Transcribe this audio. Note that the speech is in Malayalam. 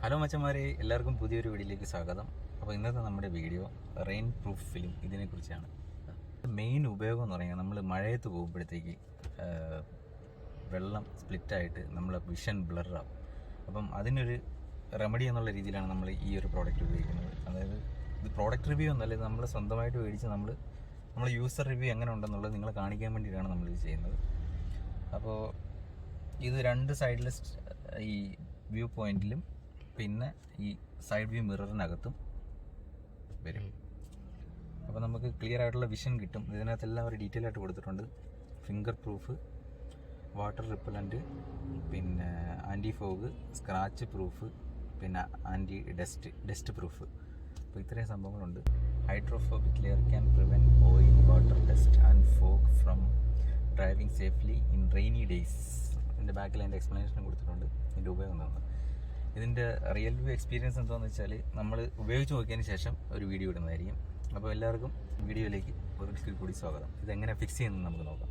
ഹലോ മച്ചന്മാരെ, എല്ലാവർക്കും പുതിയൊരു വീഡിയോയിലേക്ക് സ്വാഗതം. അപ്പോൾ ഇന്നത്തെ നമ്മുടെ വീഡിയോ റെയിൻ പ്രൂഫ് ഫിലിം ഇതിനെക്കുറിച്ചാണ്. മെയിൻ ഉപയോഗം എന്ന് പറഞ്ഞാൽ നമ്മൾ മഴയത്ത് പോകുമ്പോഴത്തേക്ക് വെള്ളം സ്പ്ലിറ്റായിട്ട് നമ്മളെ വിഷൻ ബ്ലറാവും. അപ്പം അതിനൊരു റെമഡി എന്നുള്ള രീതിയിലാണ് നമ്മൾ ഈ ഒരു പ്രോഡക്റ്റ് ഉപയോഗിക്കുന്നത്. അതായത് ഇത് പ്രോഡക്റ്റ് റിവ്യൂ എന്നല്ല, ഇത് നമ്മൾ സ്വന്തമായിട്ട് മേടിച്ച് നമ്മൾ യൂസർ റിവ്യൂ എങ്ങനെ ഉണ്ടെന്നുള്ളത് നിങ്ങളെ കാണിക്കാൻ വേണ്ടിയിട്ടാണ് നമ്മളിത് ചെയ്യുന്നത്. അപ്പോൾ ഇത് രണ്ട് സൈഡിൽ ഈ വ്യൂ പോയിന്റിലും പിന്നെ ഈ സൈഡ് വ്യൂ മിററിനകത്തും വരും. അപ്പോൾ നമുക്ക് ക്ലിയർ ആയിട്ടുള്ള വിഷൻ കിട്ടും. ഇതിനകത്തെല്ലാം ഒരു ഡീറ്റെയിൽ ആയിട്ട് കൊടുത്തിട്ടുണ്ട്. ഫിംഗർ പ്രൂഫ്, വാട്ടർ റിപ്പലൻറ്റ്, പിന്നെ ആൻറ്റി ഫോഗ്, സ്ക്രാച്ച് പ്രൂഫ്, പിന്നെ ആൻറ്റി ഡസ്റ്റ് പ്രൂഫ്. അപ്പോൾ ഇത്രയും സംഭവങ്ങളുണ്ട്. Hydrophobic layer can prevent oil, water, dust and fog from driving safely in rainy days. ഇതിൻ്റെ ബാക്കിൽ അതിൻ്റെ എക്സ്പ്ലനേഷൻ കൊടുത്തിട്ടുണ്ട്, ഇതിൻ്റെ ഉപയോഗം എന്താണെന്ന്. ഇതിൻ്റെ റിയൽ വ്യൂ എക്സ്പീരിയൻസ് എന്താണെന്ന് വെച്ചാൽ നമ്മൾ ഉപയോഗിച്ച് നോക്കിയതിന് ശേഷം ഒരു വീഡിയോ ഇടുന്നതായിരിക്കും. അപ്പോൾ എല്ലാവർക്കും വീഡിയോയിലേക്ക് ഒരിക്കൽ കൂടി സ്വാഗതം. ഇതെങ്ങനെ ഫിക്സ് ചെയ്യുന്നത് നമുക്ക് നോക്കാം.